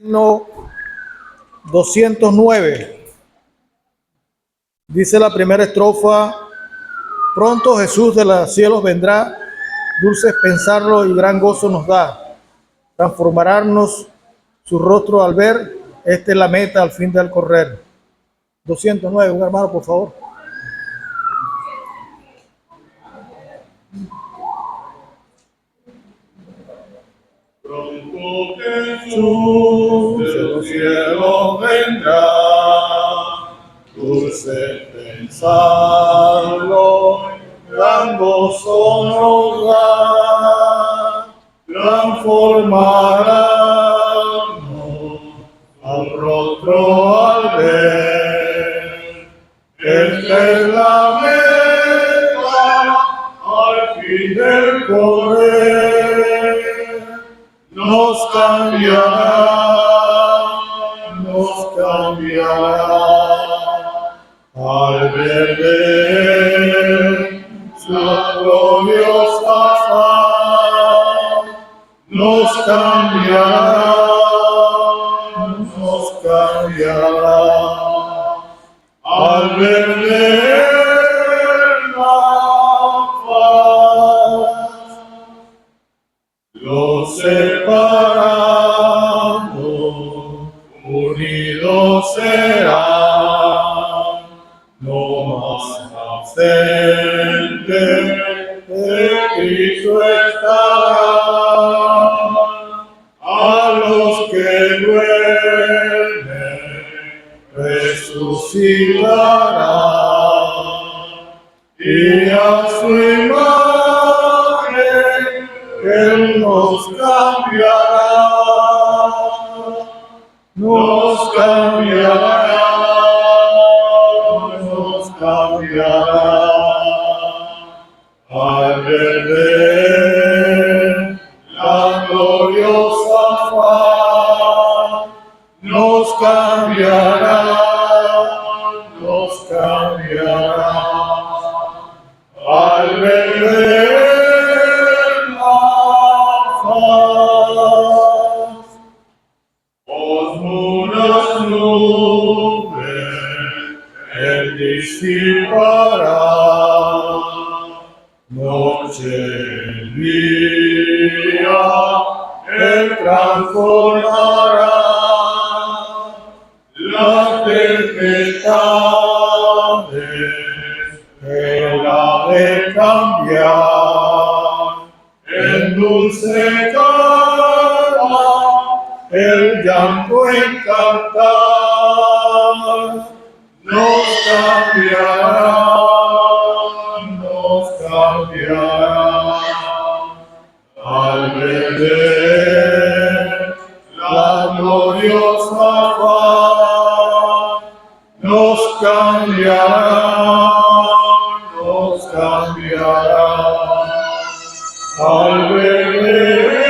No, 209. Dice la primera estrofa: pronto Jesús de los cielos vendrá, dulces pensarlo y gran gozo nos da. Transformarnos su rostro al ver, esta es la meta al fin del correr. 209, un hermano, por favor. Pronto Jesús de los cielos vendrá, dulce pensarlo, gran gozo nos da, transformarnos al rostro al ver, esta es la meta al fin del correr. Nos cambiará al ver su gloriosa faz. Nos cambiará al ver la faz. Los separados, unidos serán, no más ausente de Cristo estarán. A los que duermen resucitarán, y a su imagen Él nos cambiará, nos cambiará, nos cambiará. Al ver la gloriosa faz, nos cambiará, nos cambiará. Al ver oscuras nubes Él disipará, noche en día Él transformará, las tempestades Él ha de cambiar en dulce calma, el llanto en cantar. Nos cambiará al ver la gloriosa faz. Nos cambiará al ver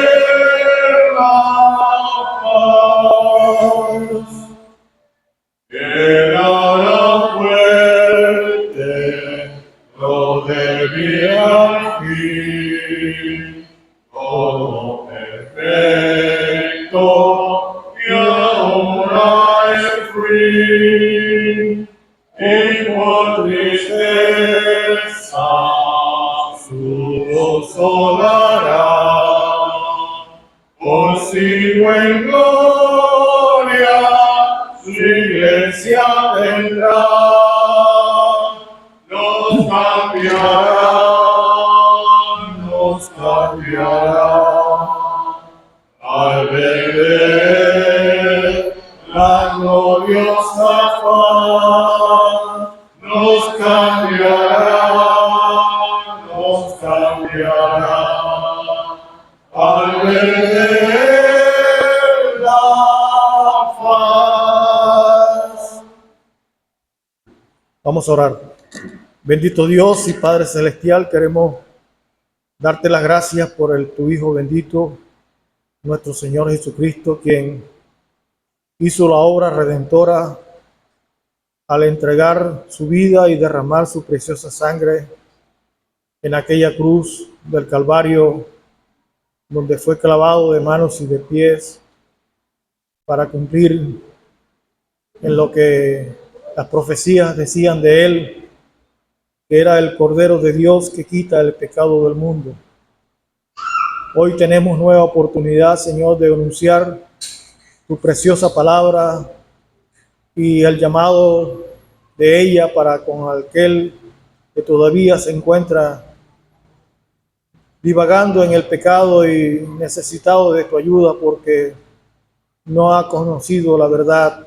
la paz. Era fuerte, lo debía fin, todo perfecto, y ahora es free. Y por tristeza su gozo dará, consigo en gloria su iglesia vendrá. Nos cambiará al ver la gloriosa faz. Nos cambiará al ver la faz. Vamos a orar. Bendito Dios y Padre Celestial, queremos darte las gracias por tu Hijo bendito, nuestro Señor Jesucristo, quien hizo la obra redentora al entregar su vida y derramar su preciosa sangre en aquella cruz del Calvario, donde fue clavado de manos y de pies para cumplir en lo que las profecías decían de él, que era el Cordero de Dios que quita el pecado del mundo. Hoy tenemos nueva oportunidad, Señor, de anunciar tu preciosa palabra y el llamado de ella para con aquel que todavía se encuentra divagando en el pecado y necesitado de tu ayuda porque no ha conocido la verdad,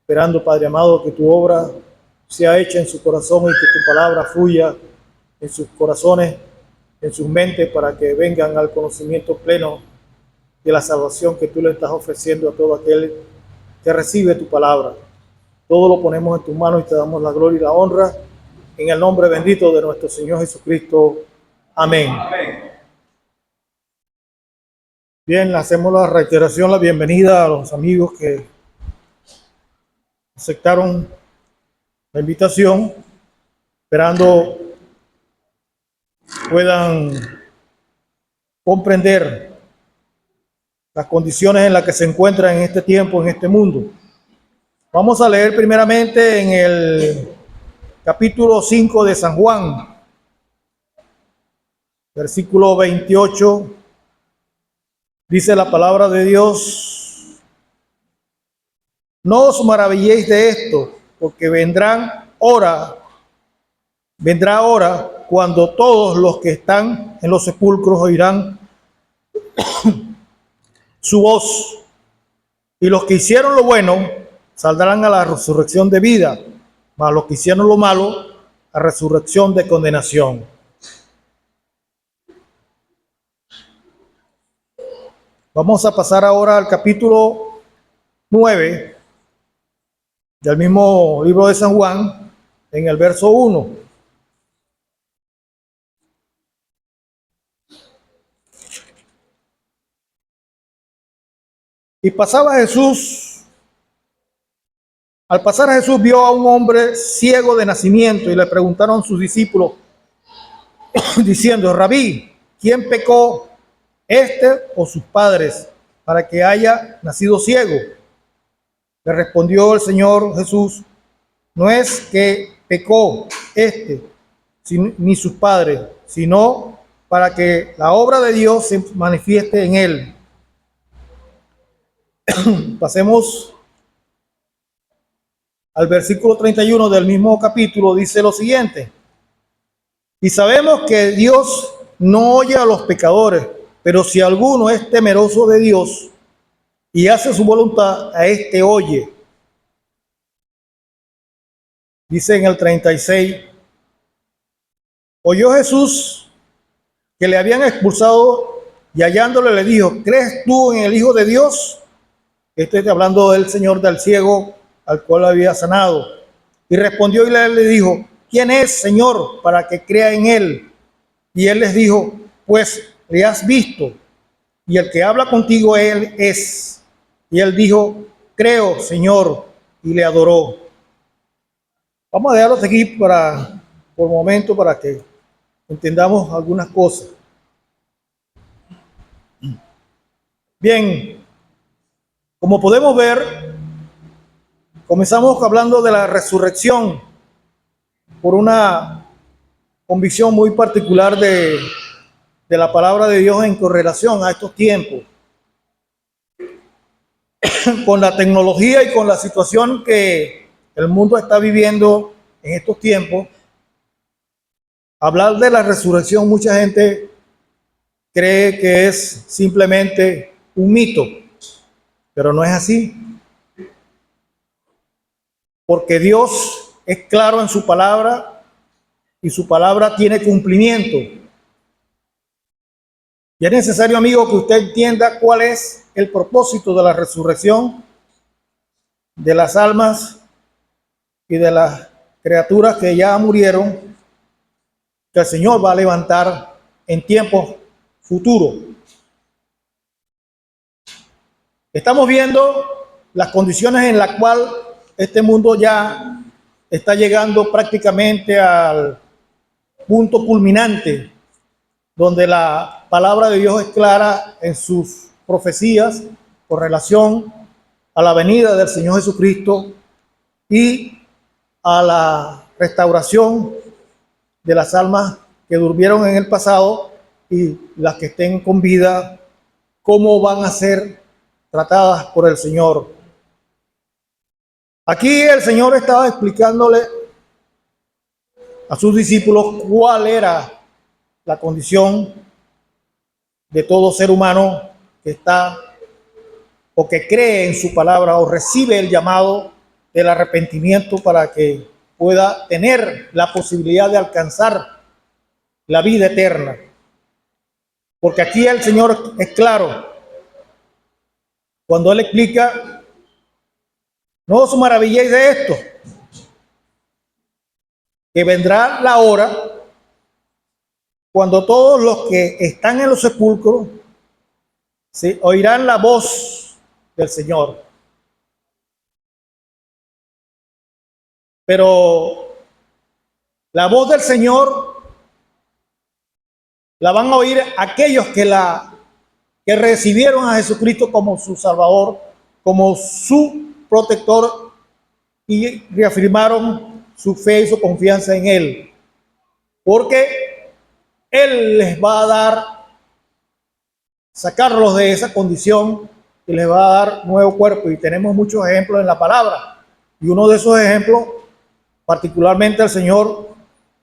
esperando, Padre amado, que tu obra sea hecha en su corazón y que tu palabra fluya en sus corazones, en sus mentes, para que vengan al conocimiento pleno de la salvación que tú le estás ofreciendo a todo aquel que recibe tu palabra. Todo lo ponemos en tus manos y te damos la gloria y la honra en el nombre bendito de nuestro Señor Jesucristo. Amén. Amén. Bien, hacemos la reiteración, la bienvenida a los amigos que aceptaron la invitación, esperando puedan comprender las condiciones en las que se encuentran en este tiempo, en este mundo. Vamos a leer primeramente en el capítulo 5 de San Juan, versículo 28, dice la palabra de Dios: no os maravilléis de esto, porque vendrá hora cuando todos los que están en los sepulcros oirán su voz, y los que hicieron lo bueno saldrán a la resurrección de vida, mas los que hicieron lo malo a resurrección de condenación. Vamos a pasar ahora al capítulo 9 del mismo libro de San Juan, en el verso 1. Y pasaba Jesús, al pasar Jesús vio a un hombre ciego de nacimiento y le preguntaron sus discípulos diciendo: Rabí, ¿quién pecó, este o sus padres, para que haya nacido ciego? Le respondió el Señor Jesús: no es que pecó este ni sus padres, sino para que la obra de Dios se manifieste en él. Pasemos al versículo 31 del mismo capítulo. Dice lo siguiente: y sabemos que Dios no oye a los pecadores, pero si alguno es temeroso de Dios y hace su voluntad, a este oye. Dice en el 36: oyó Jesús que le habían expulsado y hallándole le dijo: ¿crees tú en el Hijo de Dios? Este está hablando del Señor, del ciego al cual había sanado. Y respondió y le dijo: ¿quién es, Señor, para que crea en él? Y él les dijo: pues le has visto, y el que habla contigo él es. Y él dijo: creo, Señor, y le adoró. Vamos a dejarlos aquí por un momento para que entendamos algunas cosas. Bien, como podemos ver, comenzamos hablando de la resurrección por una convicción muy particular de la palabra de Dios en correlación a estos tiempos. Con la tecnología y con la situación que el mundo está viviendo en estos tiempos, hablar de la resurrección, mucha gente cree que es simplemente un mito, pero no es así. Porque Dios es claro en su palabra y su palabra tiene cumplimiento. Y es necesario, amigo, que usted entienda cuál es el propósito de la resurrección de las almas y de las criaturas que ya murieron, que el Señor va a levantar en tiempos futuros. Estamos viendo las condiciones en las cuales este mundo ya está llegando prácticamente al punto culminante, donde la palabra de Dios es clara en sus profecías con relación a la venida del Señor Jesucristo y a la restauración de las almas que durmieron en el pasado y las que estén con vida, cómo van a ser tratadas por el Señor. Aquí el Señor estaba explicándole a sus discípulos cuál era la condición de todo ser humano que está o que cree en su palabra o recibe el llamado del arrepentimiento para que pueda tener la posibilidad de alcanzar la vida eterna. Porque aquí el Señor es claro cuando Él explica: no os maravilléis de esto, que vendrá la hora cuando todos los que están en los sepulcros se oirán la voz del Señor. Pero la voz del Señor la van a oír aquellos que recibieron a Jesucristo como su Salvador, como su protector, y reafirmaron su fe y su confianza en Él. Porque Él les va a dar, sacarlos de esa condición y les va a dar nuevo cuerpo. Y tenemos muchos ejemplos en la palabra. Y uno de esos ejemplos, particularmente el Señor,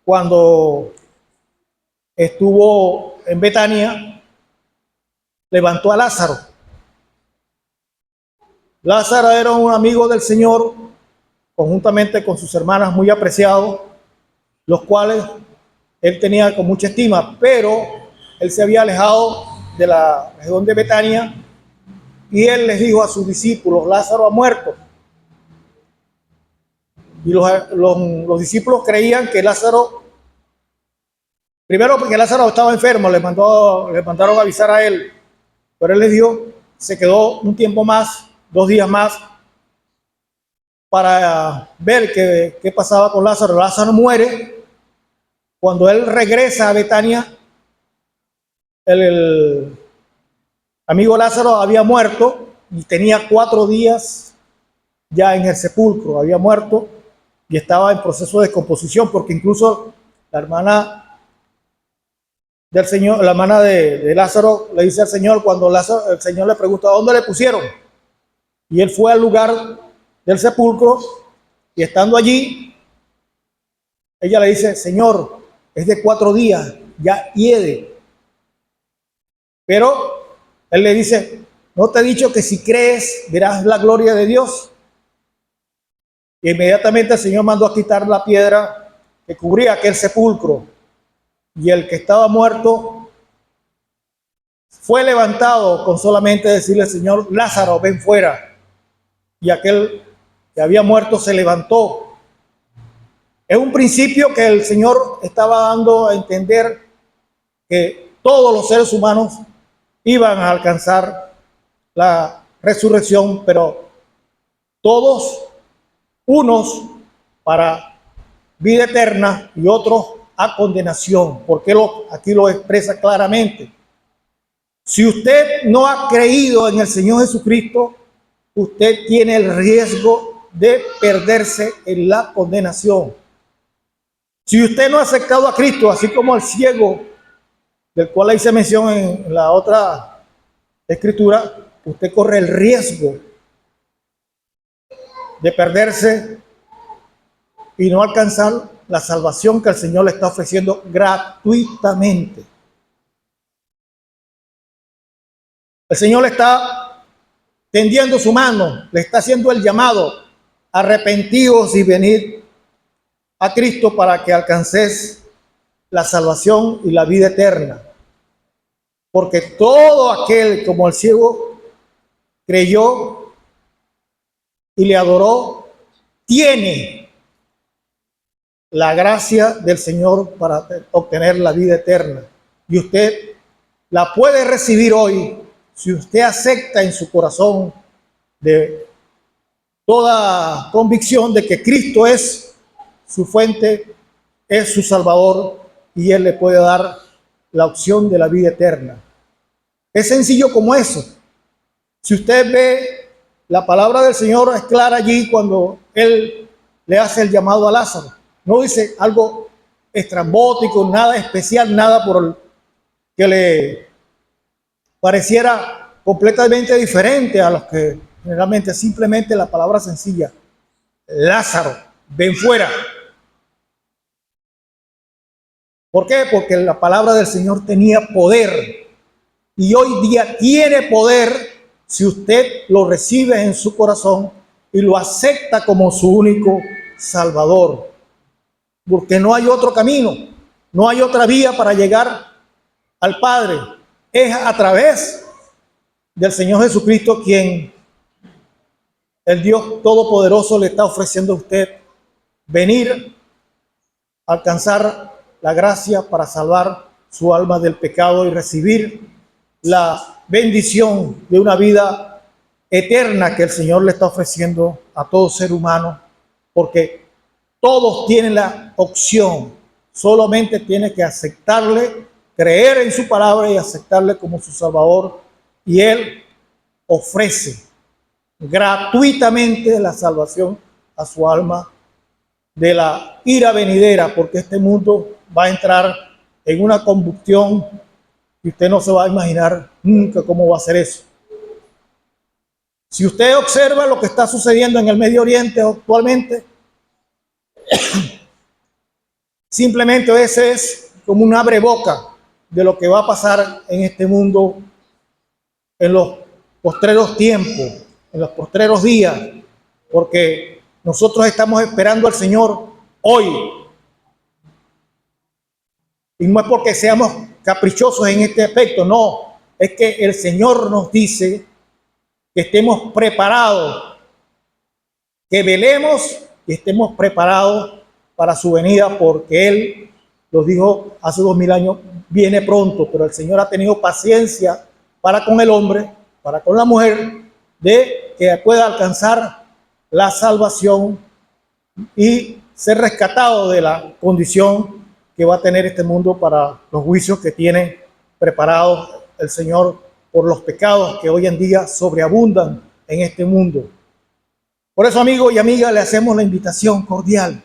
cuando estuvo en Betania, levantó a Lázaro. Lázaro era un amigo del Señor, conjuntamente con sus hermanas muy apreciados, los cuales él tenía con mucha estima, pero él se había alejado de la región de Betania y él les dijo a sus discípulos: Lázaro ha muerto. Y los discípulos creían que Lázaro, primero porque Lázaro estaba enfermo, le mandaron a avisar a él, pero él les dijo, se quedó un tiempo más, 2 días más, para ver qué pasaba con Lázaro. Lázaro muere. Cuando él regresa a Betania, el amigo Lázaro había muerto y tenía 4 días ya en el sepulcro, había muerto y estaba en proceso de descomposición, porque incluso la hermana del Señor, la hermana de Lázaro, le dice al Señor, cuando el Señor le pregunta ¿dónde le pusieron? Y él fue al lugar del sepulcro y estando allí, ella le dice: Señor, es de 4 días, ya hiede. Pero él le dice: ¿no te he dicho que si crees verás la gloria de Dios? Y inmediatamente el Señor mandó a quitar la piedra que cubría aquel sepulcro, y el que estaba muerto fue levantado con solamente decirle al Señor: Lázaro, ven fuera. Y aquel que había muerto se levantó. Es un principio que el Señor estaba dando a entender, que todos los seres humanos iban a alcanzar la resurrección, pero todos, unos para vida eterna y otros a condenación, porque aquí lo expresa claramente. Si usted no ha creído en el Señor Jesucristo, usted tiene el riesgo de perderse en la condenación. Si usted no ha aceptado a Cristo, así como el ciego, del cual hice mención en la otra escritura, usted corre el riesgo de perderse y no alcanzar la salvación que el Señor le está ofreciendo gratuitamente. El Señor le está tendiendo su mano, le está haciendo el llamado: arrepentíos y venid a Cristo para que alcances la salvación y la vida eterna. Porque todo aquel, como el ciego, creyó y le adoró, tiene la gracia del Señor para obtener la vida eterna. Y usted la puede recibir hoy si usted acepta en su corazón de toda convicción de que Cristo es su fuente, es su Salvador, y Él le puede dar la opción de la vida eterna. Es sencillo como eso. Si usted ve La palabra del Señor es clara allí cuando Él le hace el llamado a Lázaro. No dice algo estrambótico, nada especial, nada por el que le pareciera completamente diferente a los que generalmente, simplemente la palabra sencilla: Lázaro, ven fuera. ¿Por qué? Porque la palabra del Señor tenía poder y hoy día tiene poder si usted lo recibe en su corazón y lo acepta como su único Salvador. Porque no hay otro camino, no hay otra vía para llegar al Padre. Es a través del Señor Jesucristo quien el Dios Todopoderoso le está ofreciendo a usted venir a alcanzar la gracia para salvar su alma del pecado y recibir la bendición de una vida eterna que el Señor le está ofreciendo a todo ser humano, porque todos tienen la opción, solamente tiene que aceptarle, creer en su palabra y aceptarle como su Salvador, y Él ofrece gratuitamente la salvación a su alma de la ira venidera, porque este mundo va a entrar en una combustión y usted no se va a imaginar nunca cómo va a ser eso. Si usted observa lo que está sucediendo en el Medio Oriente actualmente, simplemente ese es como un abreboca de lo que va a pasar en este mundo en los postreros tiempos, en los postreros días, porque nosotros estamos esperando al Señor hoy. Y no es porque seamos caprichosos en este aspecto, no. Es que el Señor nos dice que estemos preparados, que velemos y estemos preparados para su venida, porque Él lo dijo hace 2000 años, viene pronto, pero el Señor ha tenido paciencia para con el hombre, para con la mujer, de que pueda alcanzar la salvación y ser rescatado de la condición que va a tener este mundo para los juicios que tiene preparados el Señor por los pecados que hoy en día sobreabundan en este mundo. Por eso, amigos y amigas, le hacemos la invitación cordial.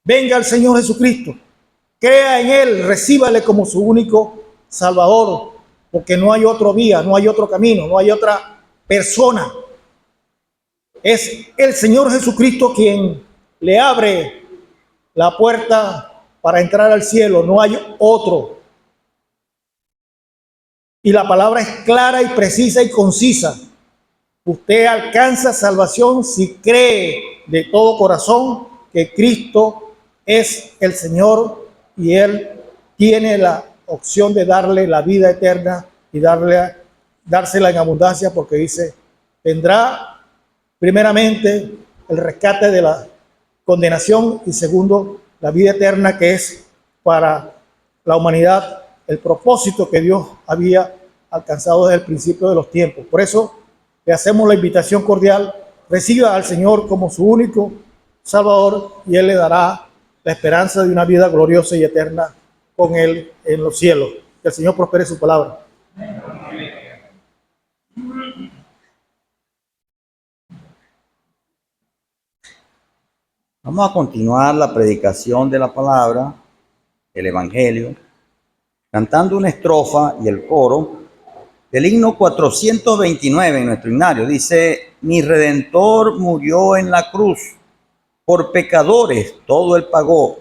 Venga al Señor Jesucristo, crea en Él, recíbale como su único Salvador, porque no hay otra vía, no hay otro camino, no hay otra persona. Es el Señor Jesucristo quien le abre la puerta para entrar al cielo, no hay otro. Y la palabra es clara y precisa y concisa. Usted alcanza salvación si cree de todo corazón que Cristo es el Señor y Él tiene la opción de darle la vida eterna y dársela en abundancia, porque dice, tendrá primeramente el rescate de la condenación y segundo, la vida eterna, que es para la humanidad el propósito que Dios había alcanzado desde el principio de los tiempos. Por eso le hacemos la invitación cordial, reciba al Señor como su único Salvador y Él le dará la esperanza de una vida gloriosa y eterna con Él en los cielos. Que el Señor prospere su palabra. Vamos a continuar la predicación de la palabra, el Evangelio, cantando una estrofa y el coro del himno 429 en nuestro himnario. Dice, mi Redentor murió en la cruz, por pecadores todo él pagó.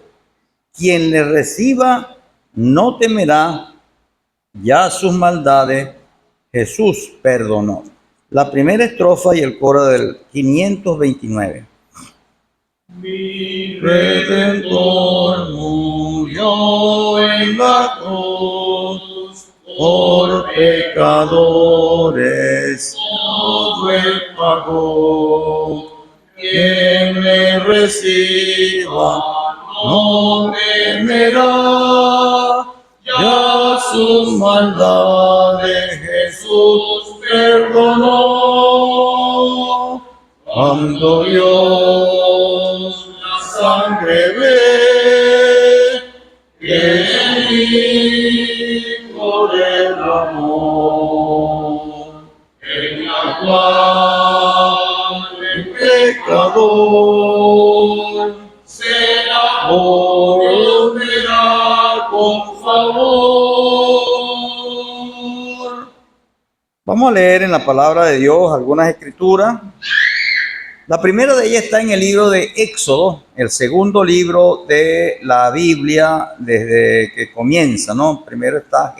Quien le reciba no temerá, ya sus maldades Jesús perdonó. La primera estrofa y el coro del 529. Mi Redentor murió en la cruz, por pecadores todo él pagó. Quien me reciba no temerá, ya sus maldades Jesús perdonó. Cuando Dios la sangre ve, que en Hijo derramó, en la cual pecador, será volverá con favor. Vamos a leer en la palabra de Dios algunas escrituras. La primera de ellas está en el libro de Éxodo, el segundo libro de la Biblia desde que comienza, ¿no? Primero está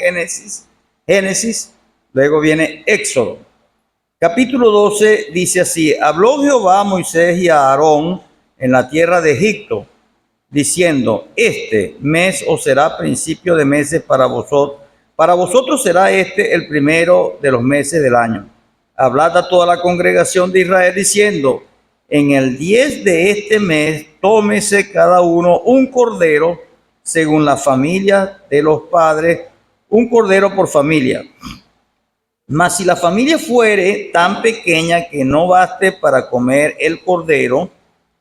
Génesis, luego viene Éxodo. Capítulo 12 dice así: habló Jehová a Moisés y a Aarón en la tierra de Egipto, diciendo: este mes os será principio de meses para vosotros. Para vosotros será este el primero de los meses del año. Hablad a toda la congregación de Israel diciendo: en el 10 de este mes tómese cada uno un cordero según la familia de los padres, un cordero por familia. Mas si la familia fuere tan pequeña que no baste para comer el cordero,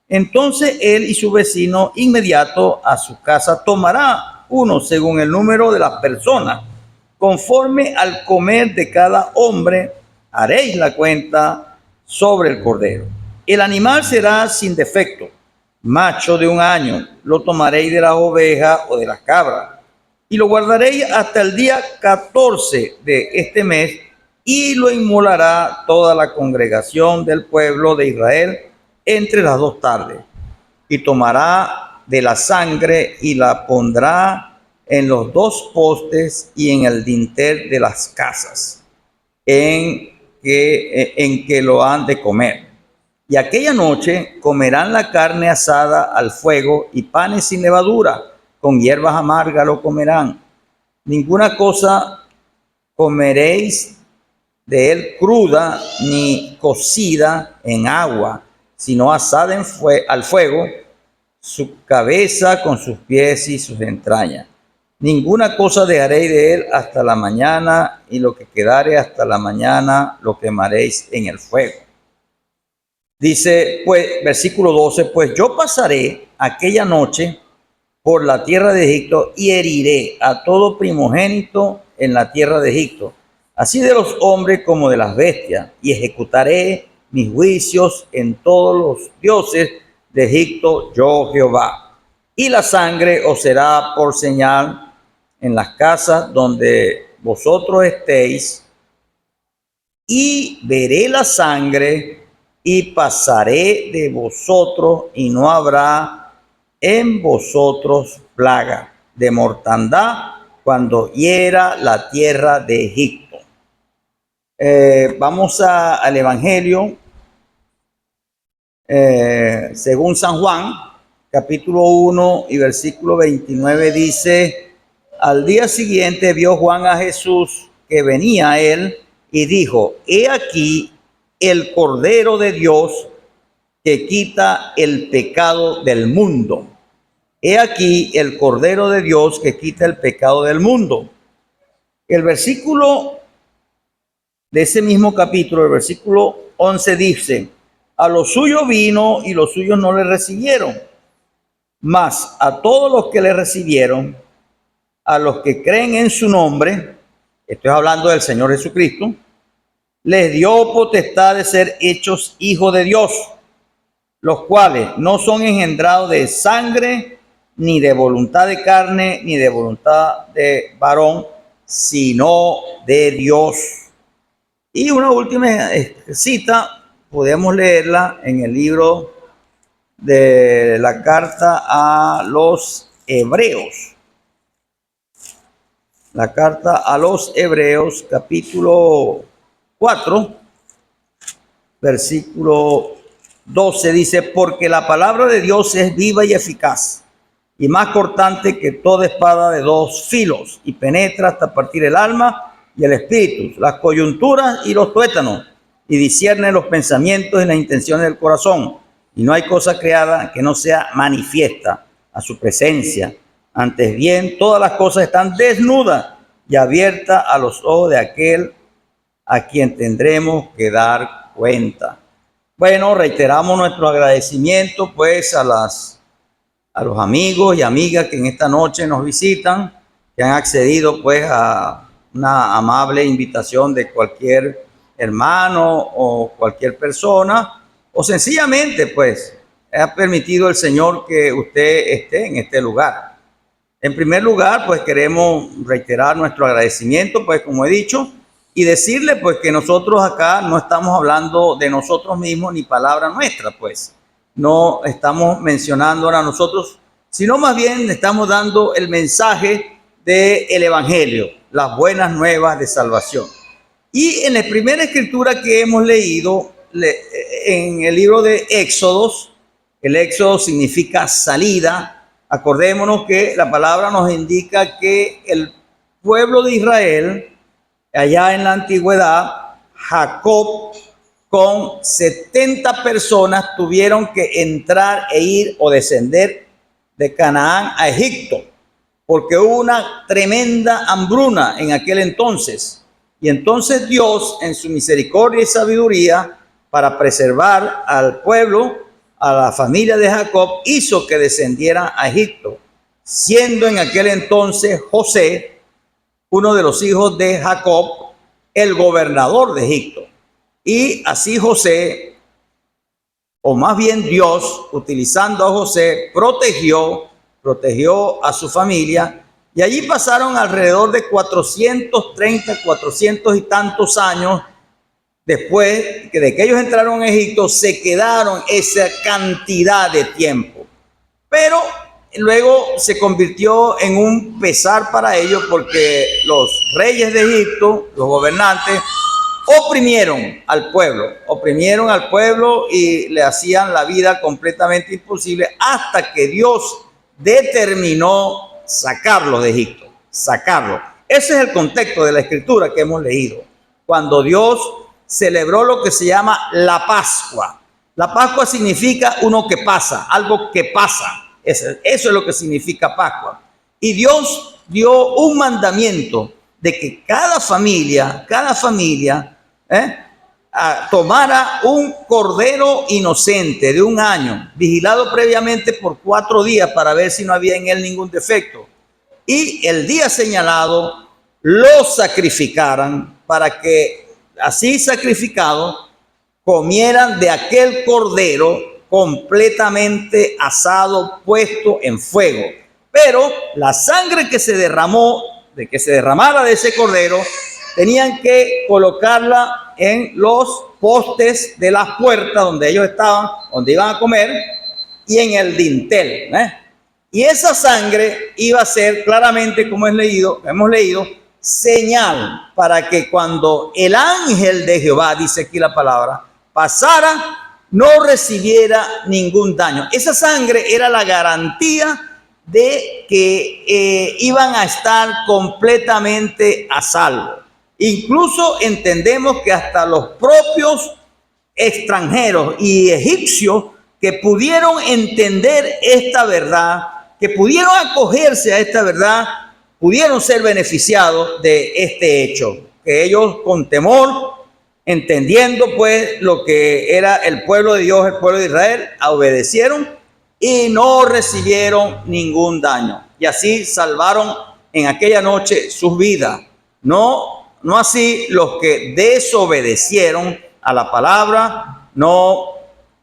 entonces él y su vecino inmediato a su casa tomará uno según el número de las personas. Conforme al comer de cada hombre, haréis la cuenta sobre el cordero. El animal será sin defecto, macho de 1 año. Lo tomaréis de las ovejas o de las cabras, y lo guardaréis hasta el día 14 de este mes, y lo inmolará toda la congregación del pueblo de Israel entre las 2 tardes. Y tomará de la sangre y la pondrá en los 2 postes y en el dintel de las casas en que lo han de comer. Y aquella noche comerán la carne asada al fuego y panes sin levadura, con hierbas amargas lo comerán. Ninguna cosa comeréis de él cruda ni cocida en agua, sino asada al fuego, su cabeza con sus pies y sus entrañas. Ninguna cosa dejaréis de él hasta la mañana, y lo que quedare hasta la mañana lo quemaréis en el fuego. Dice, pues, versículo 12, pues yo pasaré aquella noche por la tierra de Egipto y heriré a todo primogénito en la tierra de Egipto, así de los hombres como de las bestias, y ejecutaré mis juicios en todos los dioses de Egipto, yo Jehová. Y la sangre os será por señal en las casas donde vosotros estéis, y veré la sangre y pasaré de vosotros, y no habrá en vosotros plaga de mortandad cuando hiera la tierra de Egipto. Vamos al Evangelio según San Juan, capítulo 1 y versículo 29 dice: al día siguiente vio Juan a Jesús que venía a él y dijo: he aquí el Cordero de Dios que quita el pecado del mundo. He aquí el Cordero de Dios que quita el pecado del mundo. El versículo de ese mismo capítulo, el versículo 11 dice: a los suyos vino y los suyos no le recibieron, mas a todos los que le recibieron, a los que creen en su nombre, estoy hablando del Señor Jesucristo, les dio potestad de ser hechos hijos de Dios, los cuales no son engendrados de sangre, ni de voluntad de carne, ni de voluntad de varón, sino de Dios. Y una última cita, podemos leerla en el libro de la carta a los Hebreos. La carta a los Hebreos, capítulo 4, versículo 12 dice: porque la palabra de Dios es viva y eficaz, y más cortante que toda espada de 2 filos, y penetra hasta partir el alma y el espíritu, las coyunturas y los tuétanos, y discierne los pensamientos y las intenciones del corazón. Y no hay cosa creada que no sea manifiesta a su presencia. Antes bien, todas las cosas están desnudas y abiertas a los ojos de aquel a quien tendremos que dar cuenta. Bueno, reiteramos nuestro agradecimiento pues a los amigos y amigas que en esta noche nos visitan, que han accedido pues a una amable invitación de cualquier hermano o cualquier persona, o sencillamente pues ha permitido el Señor que usted esté en este lugar. En primer lugar, pues queremos reiterar nuestro agradecimiento, pues como he dicho, y decirle pues que nosotros acá no estamos hablando de nosotros mismos ni palabra nuestra, pues no estamos mencionando a nosotros, sino más bien estamos dando el mensaje del Evangelio, las buenas nuevas de salvación. Y en la primera escritura que hemos leído, en el libro de Éxodos, el Éxodo significa salida. Acordémonos que la palabra nos indica que el pueblo de Israel, allá en la antigüedad, Jacob con 70 personas tuvieron que entrar e ir o descender de Canaán a Egipto, porque hubo una tremenda hambruna en aquel entonces. Y entonces Dios, en su misericordia y sabiduría, para preservar al pueblo, a la familia de Jacob, hizo que descendiera a Egipto, siendo en aquel entonces José, uno de los hijos de Jacob, el gobernador de Egipto. Y así José, o más bien Dios, utilizando a José, protegió a su familia, y allí pasaron alrededor de 430 y tantos años. Después de que ellos entraron a Egipto, se quedaron esa cantidad de tiempo. Pero luego se convirtió en un pesar para ellos, porque los reyes de Egipto, los gobernantes, oprimieron al pueblo y le hacían la vida completamente imposible, hasta que Dios determinó sacarlo de Egipto, sacarlo. Ese es el contexto de la escritura que hemos leído. Cuando Dios celebró lo que se llama la Pascua. La Pascua significa uno que pasa, algo que pasa. Eso es lo que significa Pascua. Y Dios dio un mandamiento de que cada familia tomara un cordero inocente de 1 año, vigilado previamente por 4 días para ver si no había en él ningún defecto. Y el día señalado lo sacrificaran, para que así sacrificado comieran de aquel cordero completamente asado, puesto en fuego. Pero la sangre que se derramara de ese cordero, tenían que colocarla en los postes de las puertas donde ellos estaban, donde iban a comer, y en el dintel. Y esa sangre iba a ser claramente, como hemos leído, señal para que cuando el ángel de Jehová, dice aquí la palabra, pasara, no recibiera ningún daño. Esa sangre era la garantía de que iban a estar completamente a salvo. Incluso entendemos que hasta los propios extranjeros y egipcios que pudieron entender esta verdad, que pudieron acogerse a esta verdad, pudieron ser beneficiados de este hecho, que ellos con temor, entendiendo pues lo que era el pueblo de Dios, el pueblo de Israel, obedecieron y no recibieron ningún daño. Y así salvaron en aquella noche sus vidas. No así los que desobedecieron a la palabra, no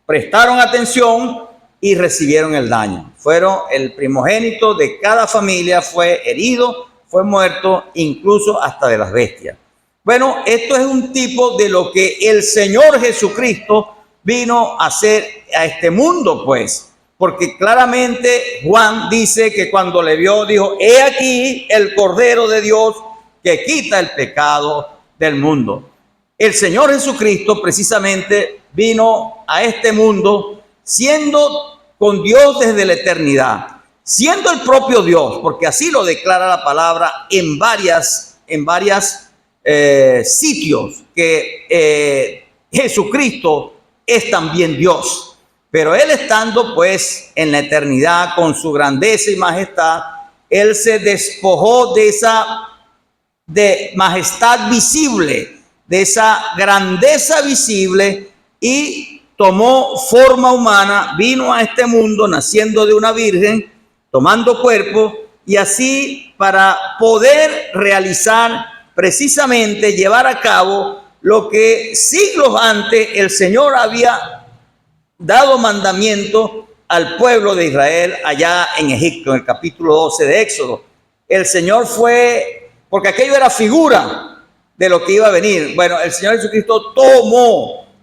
prestaron atención y recibieron el daño. Fueron el primogénito de cada familia, fue herido, fue muerto, incluso hasta de las bestias. Bueno, esto es un tipo de lo que el Señor Jesucristo vino a hacer a este mundo, pues. Porque claramente Juan dice que cuando le vio, dijo: he aquí el Cordero de Dios que quita el pecado del mundo. El Señor Jesucristo precisamente vino a este mundo siendo con Dios desde la eternidad, siendo el propio Dios, porque así lo declara la palabra en varias sitios, que Jesucristo es también Dios. Pero Él, estando pues en la eternidad con su grandeza y majestad, Él se despojó de esa majestad visible, de esa grandeza visible, y tomó forma humana, vino a este mundo naciendo de una virgen, tomando cuerpo, y así para poder realizar, precisamente llevar a cabo lo que siglos antes el Señor había dado mandamiento al pueblo de Israel allá en Egipto, en el capítulo 12 de Éxodo. El Señor fue, porque aquello era figura de lo que iba a venir. Bueno, el Señor Jesucristo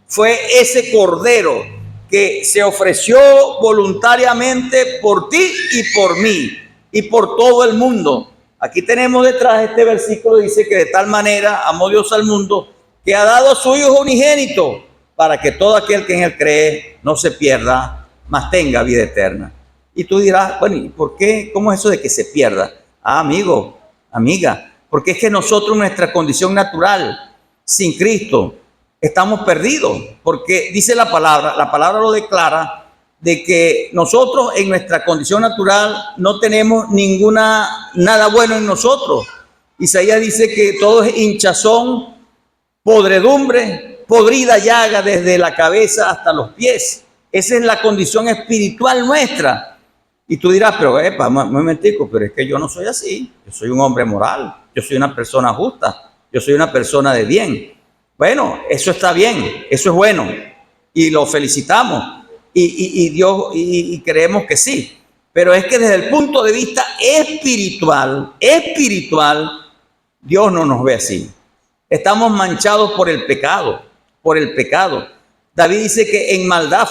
fue ese cordero que se ofreció voluntariamente por ti y por mí y por todo el mundo. Aquí tenemos detrás este versículo, dice que de tal manera amó Dios al mundo que ha dado a su Hijo unigénito para que todo aquel que en él cree no se pierda, mas tenga vida eterna. Y tú dirás, bueno, ¿y por qué? ¿Cómo es eso de que se pierda? Ah, amigo, amiga, porque es que nosotros, nuestra condición natural, sin Cristo, estamos perdidos, porque dice la palabra lo declara, de que nosotros en nuestra condición natural no tenemos nada bueno en nosotros. Isaías dice que todo es hinchazón, podredumbre, podrida llaga desde la cabeza hasta los pies. Esa es la condición espiritual nuestra. Y tú dirás, pero un momentico, pero es que yo no soy así. Yo soy un hombre moral, yo soy una persona justa, yo soy una persona de bien. Bueno, eso está bien, eso es bueno y lo felicitamos y Dios y creemos que sí. Pero es que desde el punto de vista espiritual, Dios no nos ve así. Estamos manchados por el pecado, David dice que en maldad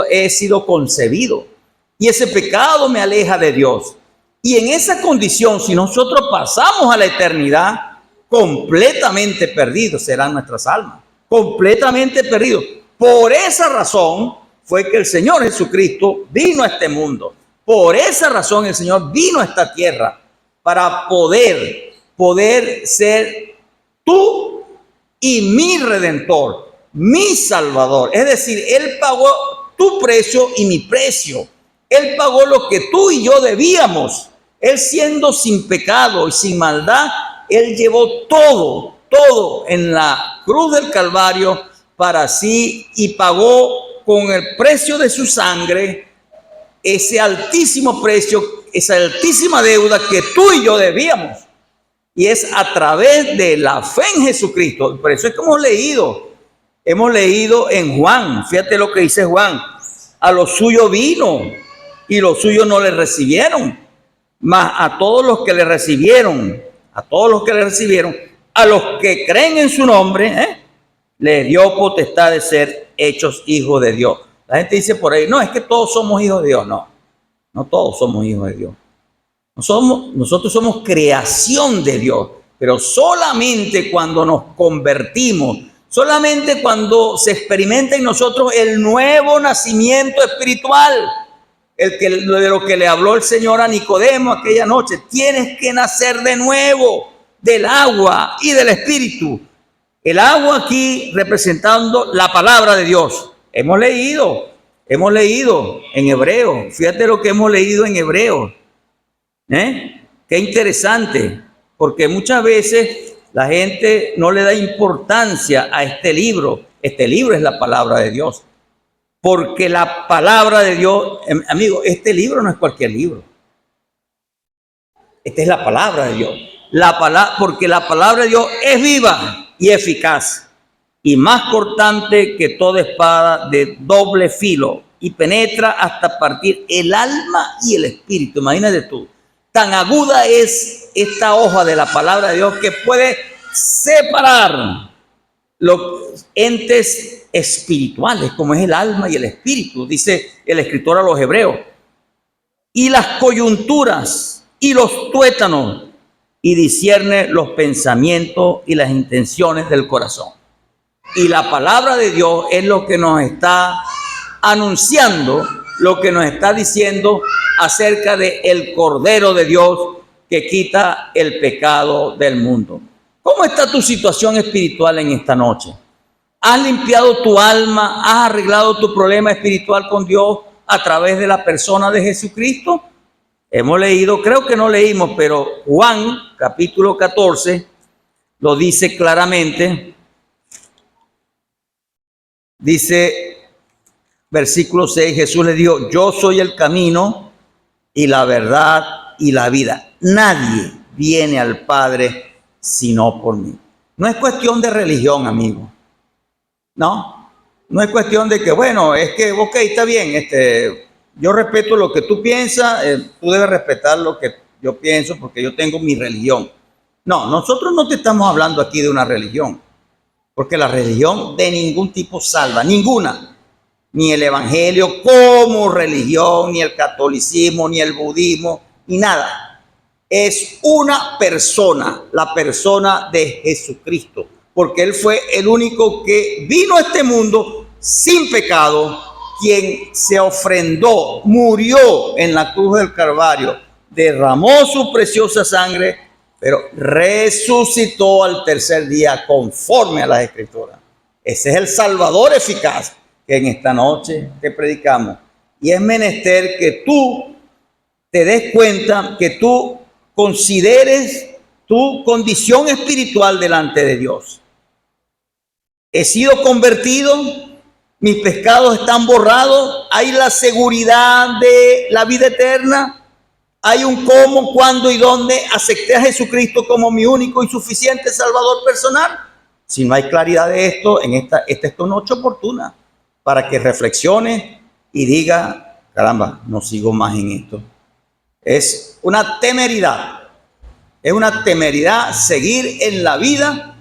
he sido concebido y ese pecado me aleja de Dios. Y en esa condición, si nosotros pasamos a la eternidad, completamente perdidos serán nuestras almas, completamente perdidos. Por esa razón fue que el Señor Jesucristo vino a este mundo. Por esa razón el Señor vino a esta tierra para poder ser tú y mi Redentor, mi Salvador. Es decir, Él pagó tu precio y mi precio. Él pagó lo que tú y yo debíamos. Él, siendo sin pecado y sin maldad, Él llevó todo en la cruz del Calvario para sí y pagó con el precio de su sangre ese altísimo precio, esa altísima deuda que tú y yo debíamos. Y es a través de la fe en Jesucristo. Por eso es que hemos leído en Juan, fíjate lo que dice Juan, a los suyos vino y los suyos no le recibieron, mas a todos los que le recibieron, a los que creen en su nombre, les dio potestad de ser hechos hijos de Dios. La gente dice por ahí, no, es que todos somos hijos de Dios. No todos somos hijos de Dios. Nosotros somos creación de Dios, pero solamente cuando nos convertimos, solamente cuando se experimenta en nosotros el nuevo nacimiento espiritual, de lo que le habló el Señor a Nicodemo aquella noche. Tienes que nacer de nuevo del agua y del espíritu. El agua aquí representando la palabra de Dios. Hemos leído en Hebreo. Fíjate lo que hemos leído en Hebreo. Qué interesante, porque muchas veces la gente no le da importancia a este libro. Este libro es la palabra de Dios. Porque la palabra de Dios, amigo, este libro no es cualquier libro. Esta es la palabra de Dios. Porque la palabra de Dios es viva y eficaz y más cortante que toda espada de doble filo y penetra hasta partir el alma y el espíritu. Imagínate tú, tan aguda es esta hoja de la palabra de Dios que puede separar los entes espirituales, como es el alma y el espíritu, dice el escritor a los hebreos, y las coyunturas y los tuétanos, y discierne los pensamientos y las intenciones del corazón. Y la palabra de Dios es lo que nos está anunciando, lo que nos está diciendo acerca de el Cordero de Dios que quita el pecado del mundo. ¿Cómo está tu situación espiritual en esta noche? ¿Has limpiado tu alma? ¿Has arreglado tu problema espiritual con Dios a través de la persona de Jesucristo? Hemos leído, creo que no leímos, pero Juan capítulo 14 lo dice claramente. Dice versículo 6, Jesús le dijo, yo soy el camino y la verdad y la vida. Nadie viene al Padre sino por mí. No es cuestión de religión, amigo. No, No es cuestión de que, bueno, es que, ok, está bien, yo respeto lo que tú piensas, tú debes respetar lo que yo pienso porque yo tengo mi religión. No, nosotros no te estamos hablando aquí de una religión, porque la religión de ningún tipo salva, ninguna. Ni el evangelio como religión, ni el catolicismo, ni el budismo, ni nada. Es una persona, la persona de Jesucristo, porque Él fue el único que vino a este mundo sin pecado, quien se ofrendó, murió en la cruz del Calvario, derramó su preciosa sangre, pero resucitó al tercer día conforme a las Escrituras. Ese es el Salvador eficaz que en esta noche te predicamos. Y es menester que tú te des cuenta, que tú consideres tu condición espiritual delante de Dios. He sido convertido, mis pecados están borrados, hay la seguridad de la vida eterna, hay un cómo, cuándo y dónde acepté a Jesucristo como mi único y suficiente Salvador personal. Si no hay claridad de esto, esta es tu noche oportuna para que reflexiones y diga, caramba, no sigo más en esto. Es una temeridad seguir en la vida,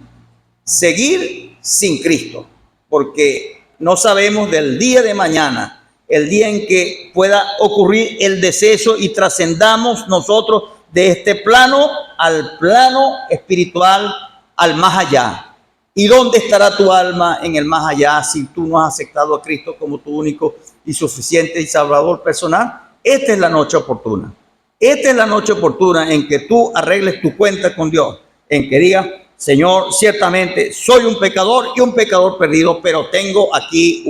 seguir sin Cristo, porque no sabemos del día de mañana, el día en que pueda ocurrir el deceso y trascendamos nosotros de este plano al plano espiritual, al más allá. ¿Y dónde estará tu alma en el más allá si tú no has aceptado a Cristo como tu único y suficiente y salvador personal? Esta es la noche oportuna. Esta es la noche oportuna en que tú arregles tu cuenta con Dios, en que digas, Señor, ciertamente soy un pecador y un pecador perdido, pero tengo aquí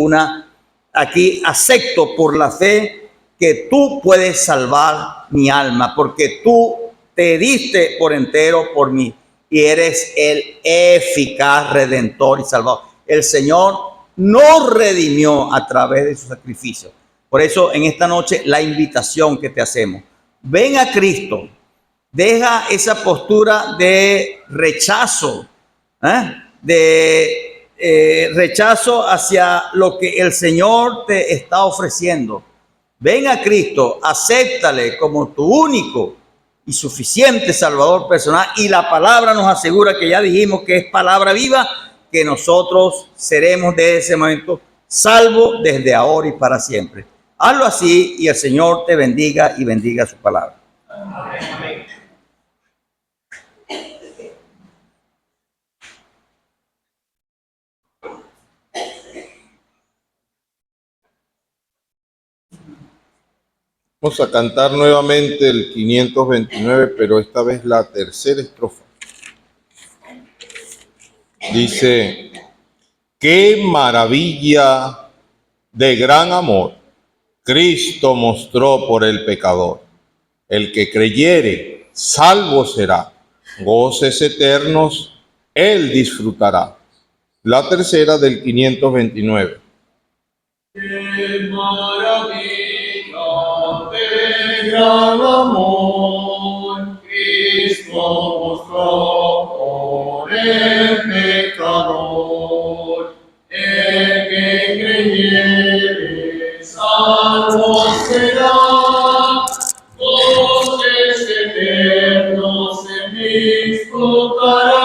acepto por la fe que tú puedes salvar mi alma, porque tú te diste por entero por mí y eres el eficaz redentor y salvador. El Señor nos redimió a través de su sacrificio. Por eso en esta noche la invitación que te hacemos, ven a Cristo, deja esa postura de rechazo, rechazo hacia lo que el Señor te está ofreciendo. Ven a Cristo, acéptale como tu único y suficiente Salvador personal, y la palabra nos asegura, que ya dijimos que es palabra viva, que nosotros seremos de ese momento salvos desde ahora y para siempre. Hazlo así y el Señor te bendiga y bendiga su palabra. Amén. Vamos a cantar nuevamente el 529, pero esta vez la tercera estrofa. Dice, qué maravilla de gran amor Cristo mostró por el pecador. El que creyere, salvo será. Goces eternos, él disfrutará. La tercera del 529. ¡Qué maravilla de gran amor Cristo mostró por el pecador! El que creyere, salvo será. Goces eternos se disfrutará.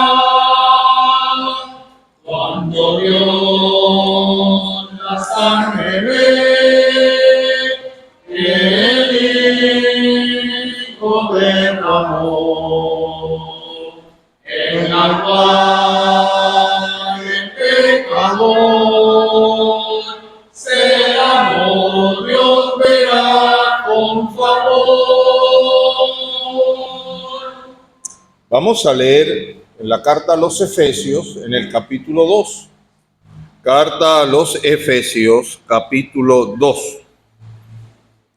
Cuando Dios la sangre ve, el Hijo derramó, en la cual el pecador será, Dios verá con favor. Vamos a leer en la carta a los Efesios, en el capítulo 2. Carta a los Efesios, capítulo 2.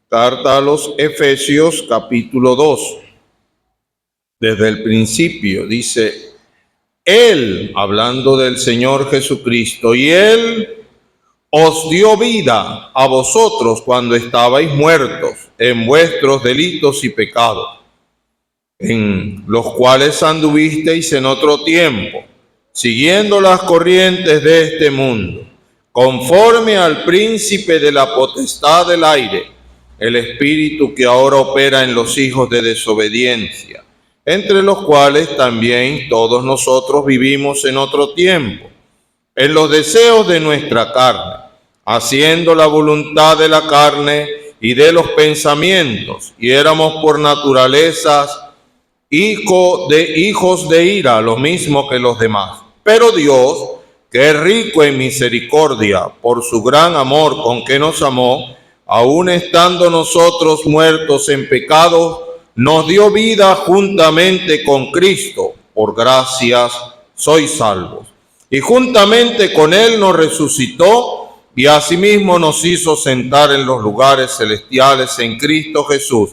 Carta a los Efesios, capítulo 2. Desde el principio dice, Él, hablando del Señor Jesucristo, y Él os dio vida a vosotros cuando estabais muertos en vuestros delitos y pecados, en los cuales anduvisteis en otro tiempo, siguiendo las corrientes de este mundo, conforme al príncipe de la potestad del aire, el espíritu que ahora opera en los hijos de desobediencia, entre los cuales también todos nosotros vivimos en otro tiempo, en los deseos de nuestra carne, haciendo la voluntad de la carne y de los pensamientos, y éramos por naturalezas hijos de ira, lo mismo que los demás. Pero Dios, que es rico en misericordia, por su gran amor con que nos amó, aun estando nosotros muertos en pecado, nos dio vida juntamente con Cristo. Por gracias sois salvos. Y juntamente con Él nos resucitó y asimismo nos hizo sentar en los lugares celestiales en Cristo Jesús,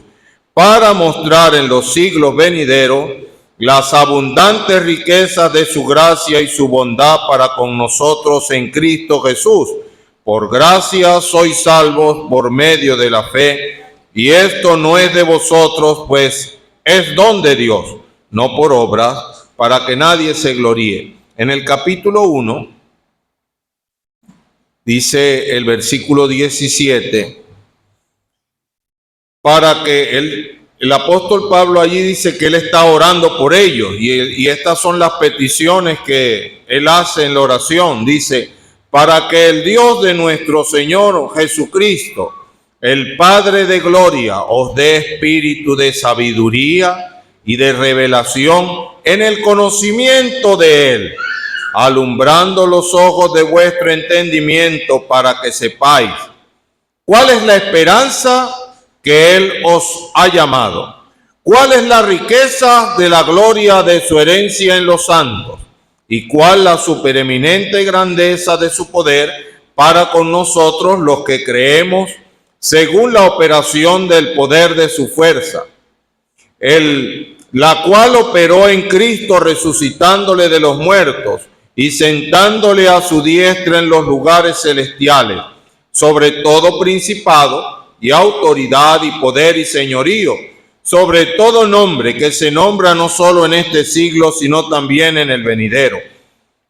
para mostrar en los siglos venideros las abundantes riquezas de su gracia y su bondad para con nosotros en Cristo Jesús. Por gracia sois salvos por medio de la fe, y esto no es de vosotros, pues es don de Dios, no por obras, para que nadie se gloríe. En el capítulo 1, dice el versículo 17, para que el apóstol Pablo allí dice que él está orando por ellos, y estas son las peticiones que él hace en la oración. Dice: para que el Dios de nuestro Señor Jesucristo, el Padre de gloria, os dé espíritu de sabiduría y de revelación en el conocimiento de Él, alumbrando los ojos de vuestro entendimiento, para que sepáis cuál es la esperanza que Él os ha llamado, cuál es la riqueza de la gloria de su herencia en los santos, y cuál la supereminente grandeza de su poder para con nosotros los que creemos, según la operación del poder de su fuerza, la cual operó en Cristo, resucitándole de los muertos y sentándole a su diestra en los lugares celestiales, sobre todo principado y autoridad y poder y señorío, sobre todo nombre que se nombra no solo en este siglo, sino también en el venidero.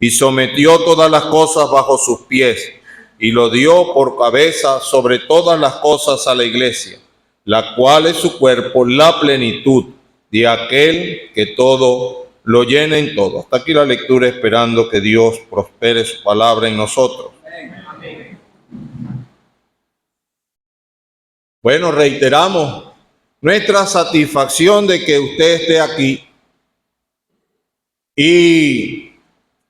Y sometió todas las cosas bajo sus pies, y lo dio por cabeza sobre todas las cosas a la iglesia, la cual es su cuerpo, la plenitud de aquel que todo lo llena en todo. Hasta aquí la lectura, esperando que Dios prospere su palabra en nosotros. Bueno, reiteramos nuestra satisfacción de que usted esté aquí, y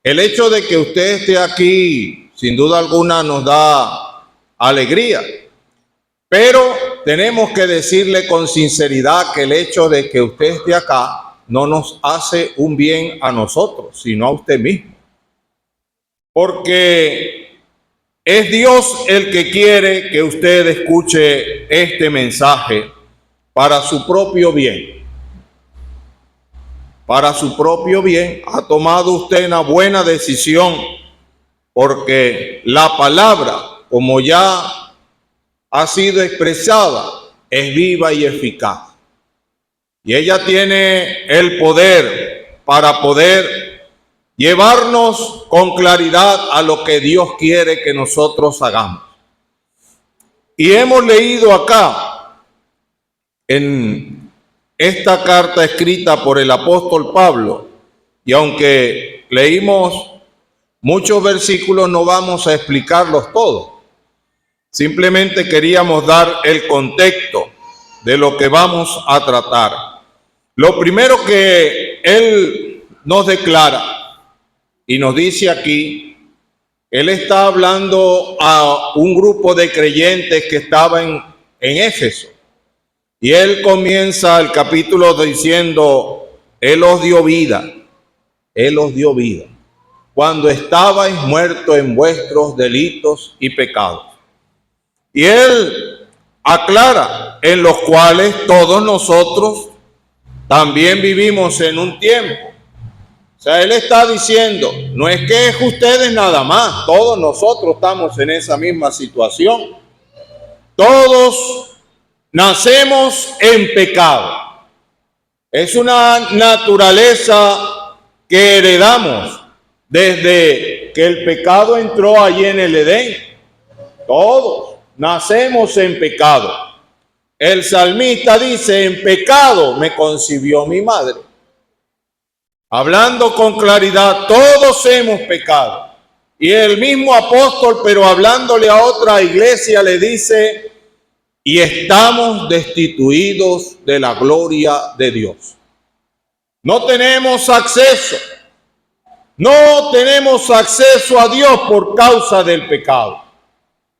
el hecho de que usted esté aquí sin duda alguna nos da alegría, pero tenemos que decirle con sinceridad que el hecho de que usted esté acá no nos hace un bien a nosotros, sino a usted mismo, porque es Dios el que quiere que usted escuche este mensaje para su propio bien. Para su propio bien ha tomado usted una buena decisión, porque la palabra, como ya ha sido expresada, es viva y eficaz. Y ella tiene el poder para poder llevarnos con claridad a lo que Dios quiere que nosotros hagamos. Y hemos leído acá, en esta carta escrita por el apóstol Pablo, y aunque leímos muchos versículos, no vamos a explicarlos todos. Simplemente queríamos dar el contexto de lo que vamos a tratar. Lo primero que él nos declara y nos dice aquí, él está hablando a un grupo de creyentes que estaba en Éfeso. Y él comienza el capítulo diciendo: Él os dio vida, Él os dio vida, cuando estabais muertos en vuestros delitos y pecados. Y él aclara, en los cuales todos nosotros también vivimos en un tiempo. O sea, él está diciendo, no es que es ustedes nada más, todos nosotros estamos en esa misma situación. Todos nacemos en pecado. Es una naturaleza que heredamos desde que el pecado entró allí en el Edén. Todos nacemos en pecado. El salmista dice, en pecado me concibió mi madre. Hablando con claridad, todos hemos pecado. Y el mismo apóstol, pero hablándole a otra iglesia, le dice, y estamos destituidos de la gloria de Dios. No tenemos acceso a Dios por causa del pecado.